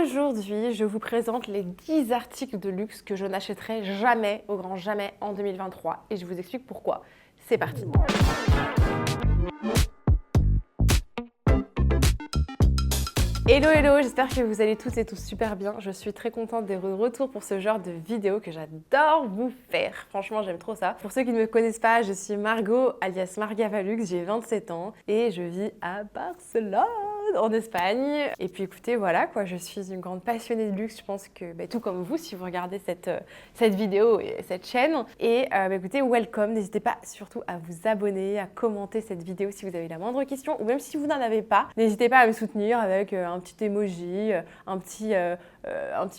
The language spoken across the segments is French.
Aujourd'hui, je vous présente les 10 articles de luxe que je n'achèterai jamais, au grand jamais, en 2023. Et je vous explique pourquoi. C'est parti. Hello hello, j'espère que vous allez toutes et tous super bien. Je suis très contente d'être de retour pour ce genre de vidéo que j'adore vous faire. Franchement, j'aime trop ça. Pour ceux qui ne me connaissent pas, je suis Margot, alias Margavalux, j'ai 27 ans et je vis à Barcelone, en Espagne. Et puis écoutez, voilà quoi, je suis une grande passionnée de luxe. Je pense que tout comme vous, si vous regardez cette vidéo et cette chaîne. Et écoutez, welcome. N'hésitez pas surtout à vous abonner, à commenter cette vidéo si vous avez la moindre question ou même si vous n'en avez pas. N'hésitez pas à me soutenir avec un petit emoji, un petit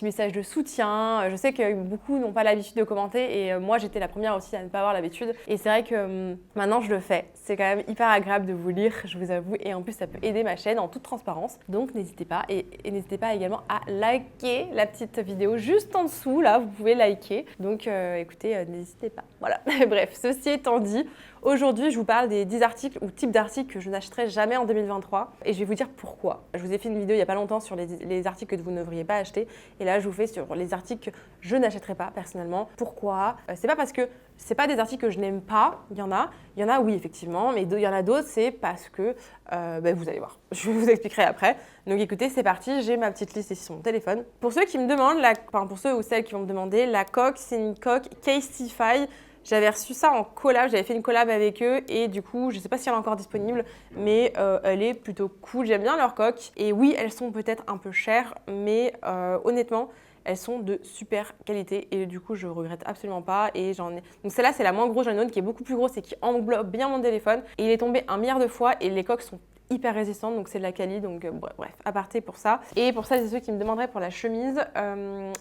message de soutien. Je sais que beaucoup n'ont pas l'habitude de commenter et moi j'étais la première aussi à ne pas avoir l'habitude. Et c'est vrai que maintenant je le fais. C'est quand même hyper agréable de vous lire, je vous avoue. Et en plus ça peut aider ma chaîne en toute transparence. Donc n'hésitez pas et n'hésitez pas également à liker la petite vidéo juste en dessous. Là, vous pouvez liker. Donc écoutez, n'hésitez pas. Voilà. Bref, ceci étant dit, aujourd'hui, je vous parle des 10 articles ou types d'articles que je n'achèterai jamais en 2023 et je vais vous dire pourquoi. Je vous ai fait une vidéo il n'y a pas longtemps sur les articles que vous ne devriez pas acheter et là, je vous fais sur les articles que je n'achèterai pas personnellement. Pourquoi? C'est pas parce que c'est pas des articles que je n'aime pas, il y en a oui effectivement, mais il y en a d'autres, c'est parce que, vous allez voir, je vous expliquerai après. Donc écoutez, c'est parti, j'ai ma petite liste ici sur mon téléphone. Pour ceux qui me demandent, pour ceux ou celles qui vont me demander, la coque, c'est une coque Casetify. J'avais reçu ça en collab, j'avais fait une collab avec eux et du coup, je ne sais pas si elle est encore disponible, mais elle est plutôt cool. J'aime bien leur coque et oui, elles sont peut-être un peu chères, mais honnêtement, elles sont de super qualité et du coup, je regrette absolument pas. Et j'en ai. Donc celle-là, c'est la moins grosse, j'en ai une autre qui est beaucoup plus grosse et qui englobe bien mon téléphone. Et il est tombé 1 milliard de fois et les coques sont hyper résistantes, donc c'est de la quali, donc bref, aparté pour ça. Et pour celles et ceux qui me demanderaient pour la chemise,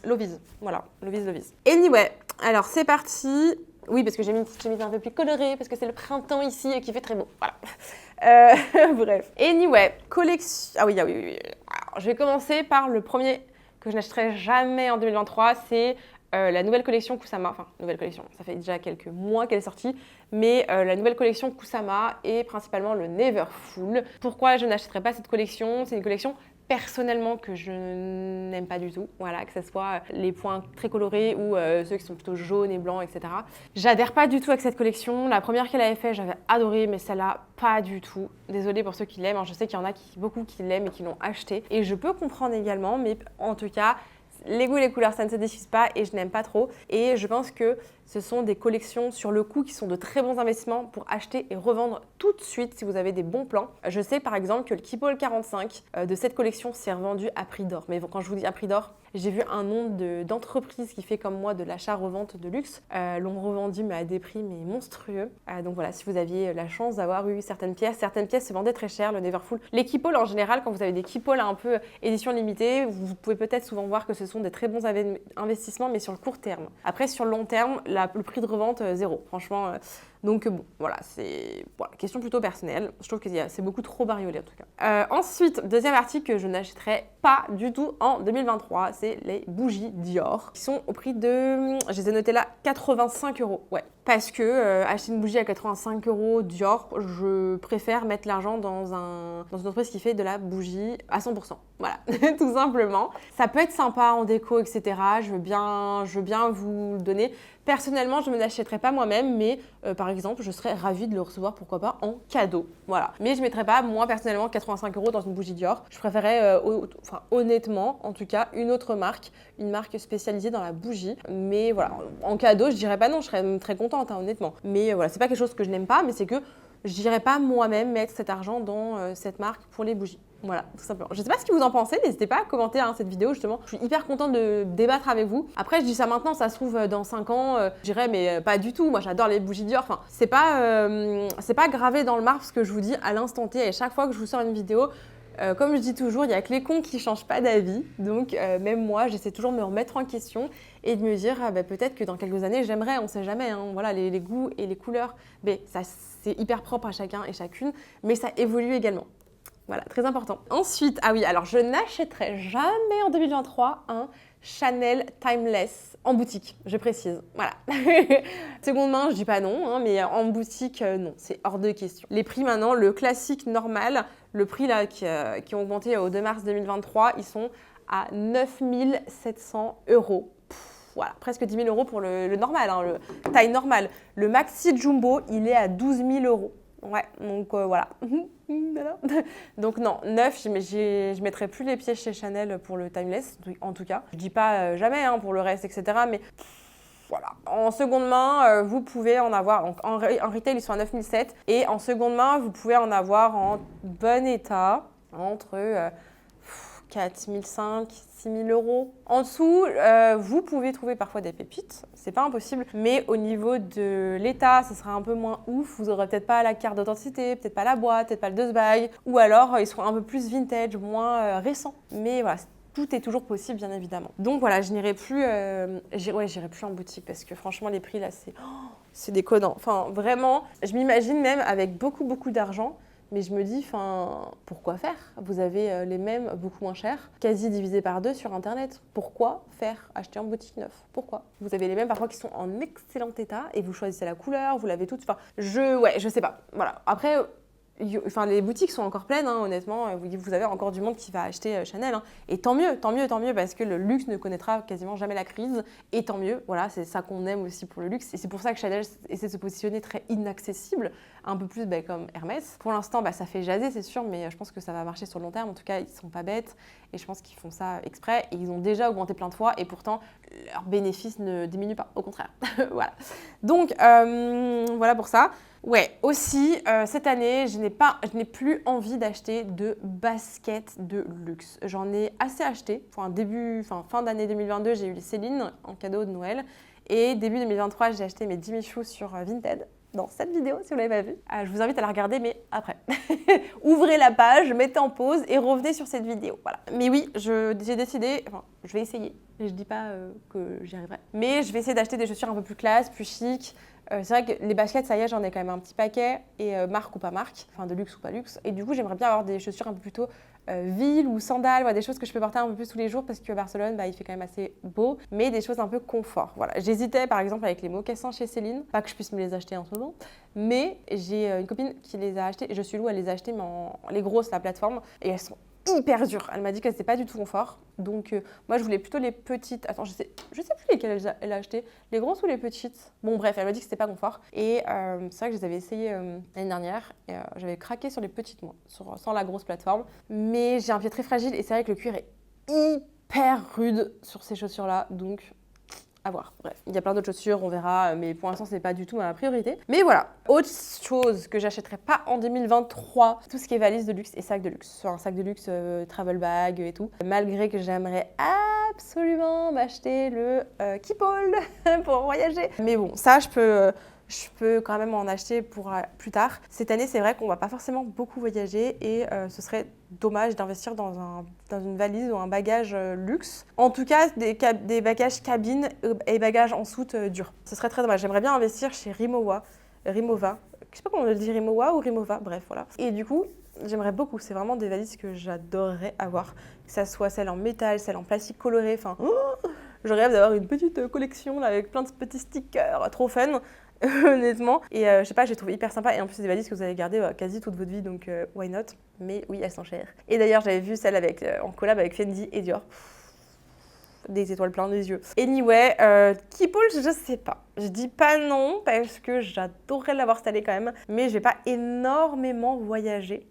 Lovise, voilà, Lovise. Anyway, alors c'est parti. Oui, parce que j'ai mis une petite chemise un peu plus colorée, parce que c'est le printemps ici et qu'il fait très beau. Voilà. Bref. Anyway, collection. Ah oui. Alors, je vais commencer par le premier que je n'achèterai jamais en 2023. C'est la nouvelle collection Kusama. Enfin, nouvelle collection, ça fait déjà quelques mois qu'elle est sortie. Mais la nouvelle collection Kusama et principalement le Neverfull. Pourquoi je n'achèterai pas cette collection? C'est une collection personnellement que je n'aime pas du tout, voilà, que ce soit les points très colorés ou ceux qui sont plutôt jaunes et blancs, etc. J'adhère pas du tout avec cette collection. La première qu'elle avait fait, j'avais adoré, mais celle-là, pas du tout. Désolée pour ceux qui l'aiment, je sais qu'il y en a beaucoup qui l'aiment et qui l'ont acheté. Et je peux comprendre également, mais en tout cas, les goûts et les couleurs, ça ne se diffuse pas et je n'aime pas trop. Et je pense que ce sont des collections sur le coup qui sont de très bons investissements pour acheter et revendre tout de suite si vous avez des bons plans. Je sais par exemple que le Keepall 45 de cette collection s'est revendu à prix d'or. Mais quand je vous dis à prix d'or, j'ai vu un nombre d'entreprises qui fait comme moi de l'achat-revente de luxe l'ont revendu mais à des prix mais monstrueux. Donc voilà, si vous aviez la chance d'avoir eu certaines pièces se vendaient très cher, le Neverfull. Les Keepall en général, quand vous avez des Keepall un peu édition limitée, vous pouvez peut-être souvent voir que ce sont des très bons investissements mais sur le court terme. Après sur le long terme, le prix de revente, zéro. Franchement, donc bon, voilà, c'est question plutôt personnelle. Je trouve que c'est beaucoup trop bariolé en tout cas. Ensuite, deuxième article que je n'achèterai pas du tout en 2023, c'est les bougies Dior qui sont au prix de, je les ai notées là, 85 €. Ouais. Parce que acheter une bougie à 85 € Dior, je préfère mettre l'argent dans une entreprise qui fait de la bougie à 100%. Voilà, tout simplement. Ça peut être sympa en déco, etc. Je veux bien vous le donner. Personnellement, je ne me l'achèterai pas moi-même, mais par exemple, je serais ravie de le recevoir, pourquoi pas, en cadeau. Voilà. Mais je ne mettrais pas, moi, personnellement, 85 € dans une bougie Dior. Je préférerais, honnêtement, en tout cas, une autre marque, une marque spécialisée dans la bougie. Mais voilà, en cadeau, je dirais pas non, je serais très contente, honnêtement. Mais voilà, c'est pas quelque chose que je n'aime pas, mais c'est que je dirais pas moi-même mettre cet argent dans cette marque pour les bougies. Voilà, tout simplement. Je ne sais pas ce que vous en pensez, n'hésitez pas à commenter cette vidéo justement. Je suis hyper contente de débattre avec vous. Après, je dis ça maintenant, ça se trouve dans 5 ans, je dirais mais pas du tout. Moi, j'adore les bougies Dior. Enfin, c'est pas gravé dans le marbre ce que je vous dis à l'instant T. Et chaque fois que je vous sors une vidéo, comme je dis toujours, il n'y a que les cons qui ne changent pas d'avis. Donc, même moi, j'essaie toujours de me remettre en question et de me dire peut-être que dans quelques années, j'aimerais, on ne sait jamais. Voilà, les goûts et les couleurs, ça, c'est hyper propre à chacun et chacune, mais ça évolue également. Voilà, très important. Ensuite, ah oui, alors je n'achèterai jamais en 2023 un Chanel Timeless en boutique, je précise. Voilà. Seconde main, je dis pas non, mais en boutique, non, c'est hors de question. Les prix maintenant, le classique normal, le prix là qui ont augmenté au 2 mars 2023, ils sont à 9 700 €. Voilà, presque 10 000 € pour le normal, hein, le taille normale. Le maxi jumbo, il est à 12 000 €. Ouais, donc voilà. Donc non, 9, je mettrai plus les pieds chez Chanel pour le timeless, en tout cas. Je dis pas jamais hein, pour le reste, etc. Mais voilà. En seconde main, vous pouvez en avoir, en retail, ils sont à 9 700 et en seconde main, vous pouvez en avoir en bon état entre 4 500, 6 000 €. En dessous, vous pouvez trouver parfois des pépites, c'est pas impossible, mais au niveau de l'état, ça sera un peu moins ouf. Vous aurez peut-être pas la carte d'authenticité, peut-être pas la boîte, peut-être pas le dust-bag, ou alors ils seront un peu plus vintage, moins récents. Mais voilà, tout est toujours possible, bien évidemment. Donc voilà, je n'irai plus, j'irai plus en boutique parce que franchement, les prix là, c'est déconnant. Enfin, vraiment, je m'imagine même avec beaucoup, beaucoup d'argent. Mais je me dis, enfin, pourquoi faire? Vous avez les mêmes, beaucoup moins chers, quasi divisé par 2 sur Internet. Pourquoi faire acheter en boutique neuf? Pourquoi? Vous avez les mêmes parfois qui sont en excellent état et vous choisissez la couleur, vous l'avez toutes. Enfin, je sais pas. Voilà. Après, les boutiques sont encore pleines, hein, honnêtement. Vous avez encore du monde qui va acheter Chanel. Hein. Et tant mieux, parce que le luxe ne connaîtra quasiment jamais la crise. Et tant mieux, voilà, c'est ça qu'on aime aussi pour le luxe. Et c'est pour ça que Chanel essaie de se positionner très inaccessible, un peu plus comme Hermès. Pour l'instant, ça fait jaser, c'est sûr, mais je pense que ça va marcher sur le long terme. En tout cas, ils sont pas bêtes. Et je pense qu'ils font ça exprès. Et ils ont déjà augmenté plein de fois. Et pourtant, leurs bénéfices ne diminuent pas. Au contraire. Voilà. Donc, voilà pour ça. Ouais, aussi, cette année, je n'ai plus envie d'acheter de baskets de luxe. J'en ai assez acheté. Pour fin d'année 2022, j'ai eu les Céline en cadeau de Noël. Et début 2023, j'ai acheté mes Jimmy Choo sur Vinted. Dans cette vidéo, si vous ne l'avez pas vue. Je vous invite à la regarder, mais après. Ouvrez la page, mettez en pause et revenez sur cette vidéo. Voilà. Mais oui, j'ai décidé, je vais essayer. Je ne dis pas que j'y arriverai. Mais je vais essayer d'acheter des chaussures un peu plus classe, plus chic. C'est vrai que les baskets, ça y est, j'en ai quand même un petit paquet. Et marque ou pas marque, enfin de luxe ou pas luxe. Et du coup, j'aimerais bien avoir des chaussures un peu plutôt ville ou sandales, voilà, des choses que je peux porter un peu plus tous les jours parce que Barcelone, il fait quand même assez beau, mais des choses un peu confort. Voilà. J'hésitais par exemple avec les mocassins chez Céline, pas que je puisse me les acheter en ce moment, mais j'ai une copine qui les a achetés, je suis Lou, elle les a achetés, mais les grosses, la plateforme, et elles sont hyper dures. Elle m'a dit que c'était pas du tout confort. Donc moi je voulais plutôt les petites. Attends, je sais plus lesquelles elle a acheté, les grosses ou les petites. Bon bref, elle m'a dit que c'était pas confort. Et c'est vrai que je les avais essayées l'année dernière. Et j'avais craqué sur les petites moi, sans la grosse plateforme. Mais j'ai un pied très fragile et c'est vrai que le cuir est hyper rude sur ces chaussures-là. Donc à voir. Bref, il y a plein d'autres chaussures, on verra, mais pour l'instant, c'est pas du tout ma priorité. Mais voilà, autre chose que j'achèterai pas en 2023, tout ce qui est valise de luxe et sac de luxe. Soit un sac de luxe, travel bag et tout. Malgré que j'aimerais absolument m'acheter le Keepall pour voyager. Mais bon, ça, je peux quand même en acheter pour plus tard. Cette année, c'est vrai qu'on va pas forcément beaucoup voyager et ce serait dommage d'investir dans une valise ou un bagage luxe. En tout cas, des bagages cabine et bagages en soute durs. Ce serait très dommage. J'aimerais bien investir chez Rimowa. Je sais pas comment on le dit, Rimowa ou Rimova, bref, voilà. Et du coup, j'aimerais beaucoup. C'est vraiment des valises que j'adorerais avoir. Que ça soit celle en métal, celle en plastique coloré, enfin... je rêve d'avoir une petite collection là, avec plein de petits stickers, trop fun. Honnêtement. Et je sais pas, je les trouve hyper sympa. Et en plus, c'est des valises que vous allez garder quasi toute votre vie, donc why not? Mais oui, elles sont chères. Et d'ailleurs, j'avais vu celle en collab avec Fendi et Dior. Des étoiles plein les yeux. Anyway, Keepall, je sais pas. Je dis pas non parce que j'adorerais l'avoir cette année quand même. Mais je vais pas énormément voyager.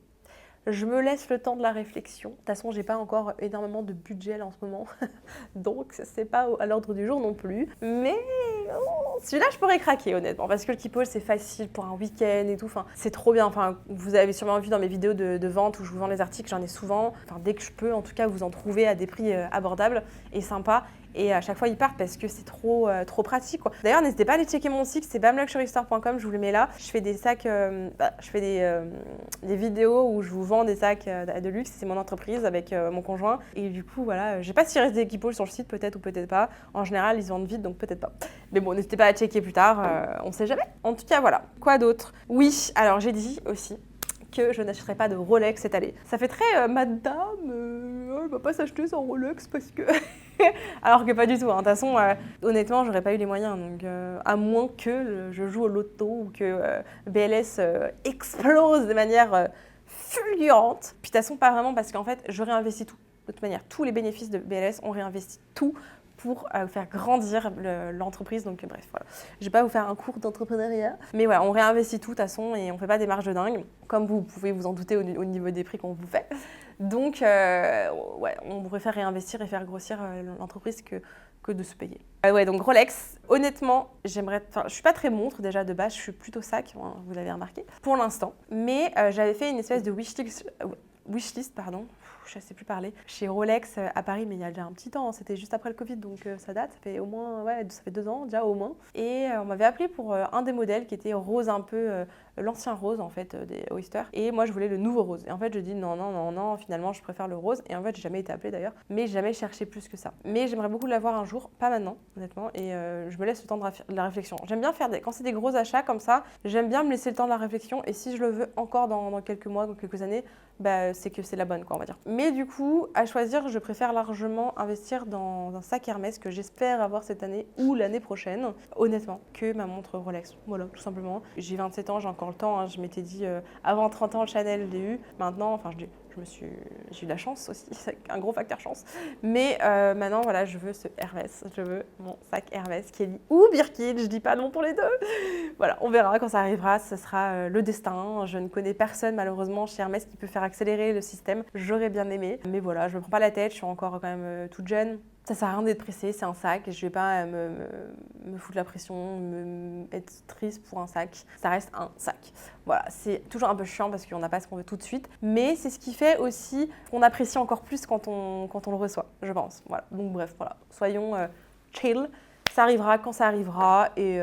Je me laisse le temps de la réflexion. De toute façon, j'ai pas encore énormément de budget là en ce moment. Donc, c'est pas à l'ordre du jour non plus. Mais celui-là, je pourrais craquer honnêtement. Parce que le Keepall, c'est facile pour un week-end et tout. Enfin, c'est trop bien. Enfin, vous avez sûrement vu dans mes vidéos de vente où je vous vends les articles, j'en ai souvent. Enfin, dès que je peux, en tout cas, vous en trouvez à des prix abordables et sympas. Et à chaque fois, ils partent parce que c'est trop pratique, quoi. D'ailleurs, n'hésitez pas à aller checker mon site, c'est bamluxurystore.com, je vous le mets là. Je fais des sacs, je fais des vidéos où je vous vends des sacs de luxe. C'est mon entreprise avec mon conjoint. Et du coup, voilà, je sais pas s'il reste des Keepall sur le site, peut-être ou peut-être pas. En général, ils se vendent vite, donc peut-être pas. Mais bon, n'hésitez pas à checker plus tard, on sait jamais. En tout cas, voilà. Quoi d'autre? Oui, alors j'ai dit aussi que je n'achèterai pas de Rolex cette année. Ça fait très madame, elle va pas s'acheter son Rolex parce que... Alors que pas du tout. De toute façon, honnêtement, j'aurais pas eu les moyens. Donc, à moins que je joue au loto ou que BLS explose de manière fulgurante. Puis de toute façon, pas vraiment parce qu'en fait, j'aurais investi tout. De toute manière, tous les bénéfices de BLS, on réinvestit tout pour faire grandir l'entreprise. Donc bref, voilà. Je vais pas vous faire un cours d'entrepreneuriat, mais voilà, on réinvestit tout de toute façon et on fait pas des marges de dingue, comme vous pouvez vous en douter au niveau des prix qu'on vous fait. Donc ouais, on préfère réinvestir et faire grossir l'entreprise que de se payer. Ouais, donc Rolex, honnêtement, je suis pas très montre déjà de base, je suis plutôt sac, hein, vous l'avez remarqué, pour l'instant. Mais j'avais fait une espèce de wishlist, pardon. Je ne sais plus parler, chez Rolex à Paris, mais il y a déjà un petit temps, c'était juste après le Covid, donc ça date, ça fait au moins, ouais, ça fait 2 ans déjà au moins. Et on m'avait appelé pour un des modèles qui était rose un peu, l'ancien rose en fait des Oyster. Et moi je voulais le nouveau rose. Et en fait je dis non, finalement je préfère le rose. Et en fait j'ai jamais été appelée d'ailleurs, mais j'ai jamais cherché plus que ça. Mais j'aimerais beaucoup l'avoir un jour, pas maintenant honnêtement, et je me laisse le temps de la réflexion. J'aime bien faire quand c'est des gros achats comme ça, j'aime bien me laisser le temps de la réflexion. Et si je le veux encore dans quelques mois, dans quelques années, bah, c'est que c'est la bonne, quoi, on va dire. Mais du coup, à choisir, je préfère largement investir dans un sac Hermès que j'espère avoir cette année ou l'année prochaine, honnêtement, que ma montre Rolex. Voilà, tout simplement. J'ai 27 ans, j'ai encore le temps. Hein. Je m'étais dit, avant 30 ans, le Chanel, je l'ai eu. Maintenant, enfin, j'ai eu de la chance aussi, c'est un gros facteur chance. Mais maintenant, voilà, je veux ce Hermès. Je veux mon sac Hermès, Kelly ou Birkin. Je dis pas non pour les deux. Voilà, on verra quand ça arrivera. Ce sera le destin. Je ne connais personne, malheureusement, chez Hermès qui peut faire accélérer le système. J'aurais bien aimé. Mais voilà, je me prends pas la tête. Je suis encore quand même toute jeune. Ça sert à rien d'être pressé, c'est un sac. Je vais pas me foutre la pression, être triste pour un sac. Ça reste un sac. Voilà, c'est toujours un peu chiant parce qu'on n'a pas ce qu'on veut tout de suite. Mais c'est ce qui fait aussi qu'on apprécie encore plus quand on le reçoit, je pense. Voilà. Donc bref, voilà. Soyons chill. Ça arrivera quand ça arrivera et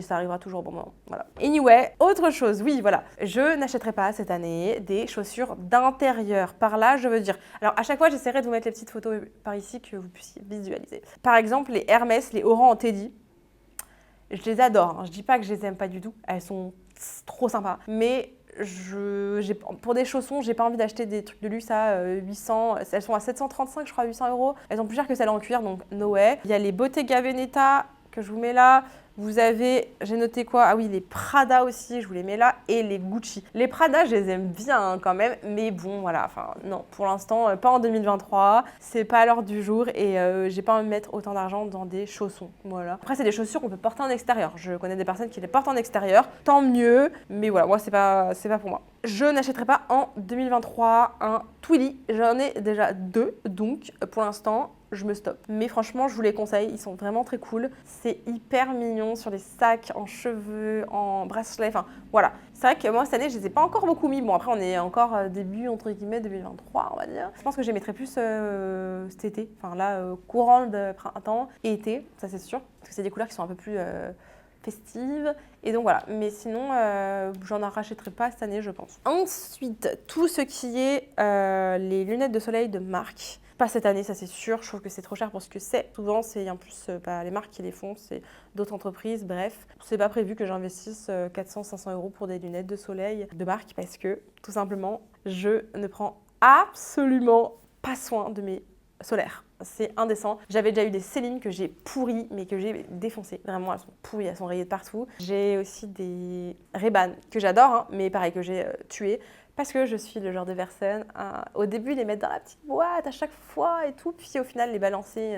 ça arrivera toujours au bon moment. Voilà. Anyway, autre chose, oui, voilà. Je n'achèterai pas cette année des chaussures d'intérieur. Par là, je veux dire. Alors, à chaque fois, j'essaierai de vous mettre les petites photos par ici que vous puissiez visualiser. Par exemple, les Hermès, les Oran en Teddy. Je les adore. Hein. Je dis pas que je les aime pas du tout. Elles sont trop sympas. Mais pour des chaussons, j'ai pas envie d'acheter des trucs de luxe à 800. Elles sont à 735, je crois, 800 €. Elles sont plus chères que celles en cuir, donc no way. Il y a les Bottega Veneta que je vous mets là. Vous avez, j'ai noté quoi? Ah oui, les Prada aussi, je vous les mets là. Et les Gucci. Les Prada, je les aime bien hein, quand même. Mais bon, voilà, enfin, non, pour l'instant, pas en 2023. C'est pas à l'heure du jour et j'ai pas envie de mettre autant d'argent dans des chaussons. Voilà. Après, c'est des chaussures qu'on peut porter en extérieur. Je connais des personnes qui les portent en extérieur. Tant mieux. Mais voilà, moi, c'est pas pour moi. Je n'achèterai pas en 2023 un Twilly. J'en ai déjà 2. Donc, pour l'instant, je me stoppe. Mais franchement, je vous les conseille, ils sont vraiment très cool. C'est hyper mignon sur les sacs, en cheveux, en bracelets, enfin voilà. C'est vrai que moi, cette année, je les ai pas encore beaucoup mis. Bon, après, on est encore début, entre guillemets, 2023, on va dire. Je pense que je les mettrai plus cet été, enfin là, courant de printemps et été, ça c'est sûr. Parce que c'est des couleurs qui sont un peu plus festives. Et donc voilà, mais sinon, j'en rachèterai pas cette année, je pense. Ensuite, tout ce qui est les lunettes de soleil de marque. Pas cette année, ça c'est sûr. Je trouve que c'est trop cher pour ce que c'est. Souvent, c'est en plus pas les marques qui les font, c'est d'autres entreprises. Bref, c'est pas prévu que j'investisse 400-500 € pour des lunettes de soleil de marque parce que tout simplement, je ne prends absolument pas soin de mes solaires. C'est indécent. J'avais déjà eu des Céline que j'ai pourries, mais que j'ai défoncées. Vraiment, elles sont pourries, elles sont rayées de partout. J'ai aussi des Ray-Ban que j'adore, hein, mais pareil, que j'ai tuées. Parce que je suis le genre de personne à, au début, les mettre dans la petite boîte à chaque fois et tout, puis au final, les balancer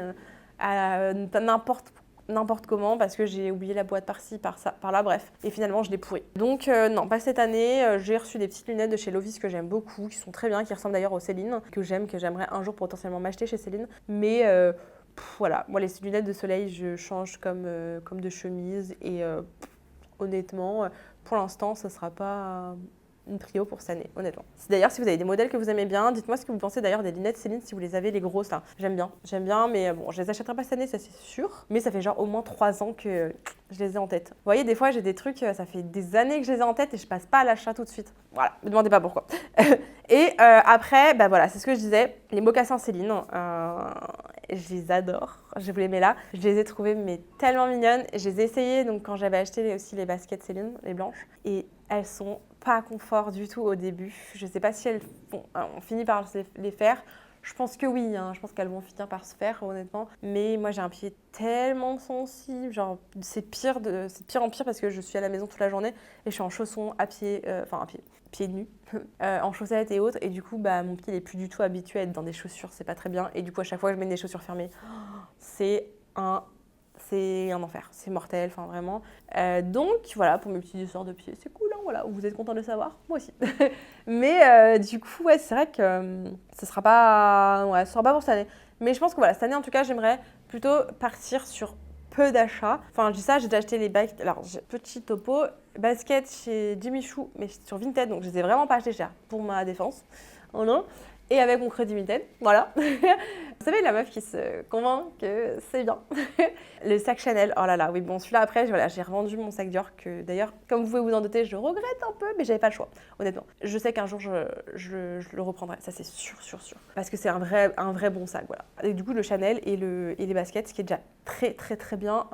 à n'importe comment parce que j'ai oublié la boîte par-ci, par-là, bref. Et finalement, je l'ai pourri. Donc non, pas cette année. J'ai reçu des petites lunettes de chez Lovis que j'aime beaucoup, qui sont très bien, qui ressemblent d'ailleurs aux Céline, que j'aimerais un jour potentiellement m'acheter chez Céline. Mais voilà, moi, les lunettes de soleil, je change comme de chemise et honnêtement, pour l'instant, ça ne sera pas une trio pour cette année, honnêtement. D'ailleurs, si vous avez des modèles que vous aimez bien, dites-moi ce que vous pensez d'ailleurs des lunettes Céline, si vous les avez, les grosses là. J'aime bien, mais bon, je les achèterai pas cette année, ça c'est sûr. Mais ça fait genre au moins 3 ans que je les ai en tête. Vous voyez, des fois j'ai des trucs, ça fait des années que je les ai en tête et je passe pas à l'achat tout de suite. Voilà, me demandez pas pourquoi. Et après, bah voilà, c'est ce que je disais, les mocassins Céline, je les adore. Je vous les mets là. Je les ai trouvées mais tellement mignonnes. Je les ai essayées donc quand j'avais acheté aussi les baskets Céline, les blanches, et elles sont pas confort du tout au début. Je sais pas si on finit par les faire. Je pense que oui, hein. Je pense qu'elles vont finir par se faire, honnêtement. Mais moi, j'ai un pied tellement sensible. Genre, c'est pire en pire parce que je suis à la maison toute la journée et je suis en chaussons, à pied, pieds nus, en chaussettes et autres. Et du coup, bah, mon pied n'est plus du tout habitué à être dans des chaussures. C'est pas très bien. Et du coup, à chaque fois que je mets des chaussures fermées, c'est un enfer, c'est mortel, enfin vraiment. Donc voilà, pour mes petits desserts de pied, c'est cool, hein, voilà. Vous êtes content de le savoir? Moi aussi. Mais du coup, ouais, c'est vrai que ce sera pas pour cette année. Mais je pense que voilà, cette année en tout cas, j'aimerais plutôt partir sur peu d'achats. Enfin, je dis ça, j'ai déjà acheté les baskets. Alors, petit topo, baskets chez Jimmy Choo, mais sur Vinted, donc je les ai vraiment pas achetés cher pour ma défense. Oh non. Et avec mon crédit Vinted, voilà. Vous savez, la meuf qui se convainc que c'est bien. Le sac Chanel, oh là là, oui, bon, celui-là après, voilà, j'ai revendu mon sac Dior que d'ailleurs, comme vous pouvez vous en douter, je regrette un peu, mais j'avais pas le choix, honnêtement. Je sais qu'un jour, je le reprendrai, ça c'est sûr. Parce que c'est un vrai bon sac, voilà. Et du coup, le Chanel et les baskets, ce qui est déjà très bien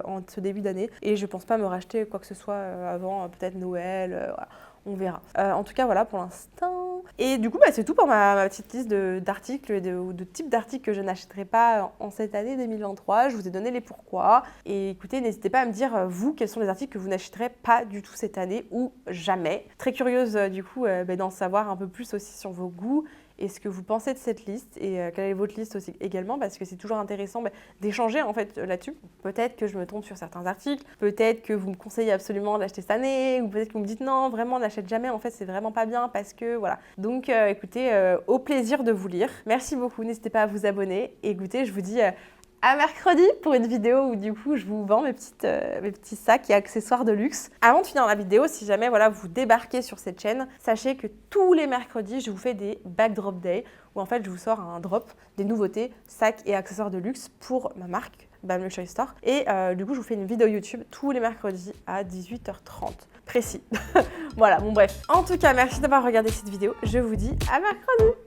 en ce début d'année. Et je pense pas me racheter quoi que ce soit avant, peut-être Noël, voilà. On verra. En tout cas, voilà pour l'instant. Et du coup, bah, c'est tout pour ma petite liste d'articles et de types d'articles que je n'achèterai pas en cette année 2023. Je vous ai donné les pourquoi. Et écoutez, n'hésitez pas à me dire, vous, quels sont les articles que vous n'achèterez pas du tout cette année ou jamais. Très curieuse, du coup, d'en savoir un peu plus aussi sur vos goûts et ce que vous pensez de cette liste et quelle est votre liste aussi également, parce que c'est toujours intéressant d'échanger en fait là-dessus. Peut-être que je me trompe sur certains articles, peut-être que vous me conseillez absolument d'acheter cette année, ou peut-être que vous me dites non, vraiment n'achète jamais, en fait c'est vraiment pas bien parce que voilà. Donc écoutez, au plaisir de vous lire. Merci beaucoup, n'hésitez pas à vous abonner et écoutez, je vous dis à mercredi pour une vidéo où du coup je vous vends mes petits sacs et accessoires de luxe. Avant de finir la vidéo, si jamais voilà, vous débarquez sur cette chaîne, sachez que tous les mercredis, je vous fais des backdrop day où en fait je vous sors un drop des nouveautés, sacs et accessoires de luxe pour ma marque, Bam Luxury Store. Et du coup, je vous fais une vidéo YouTube tous les mercredis à 18h30. Précis. Voilà, bon bref. En tout cas, merci d'avoir regardé cette vidéo. Je vous dis à mercredi.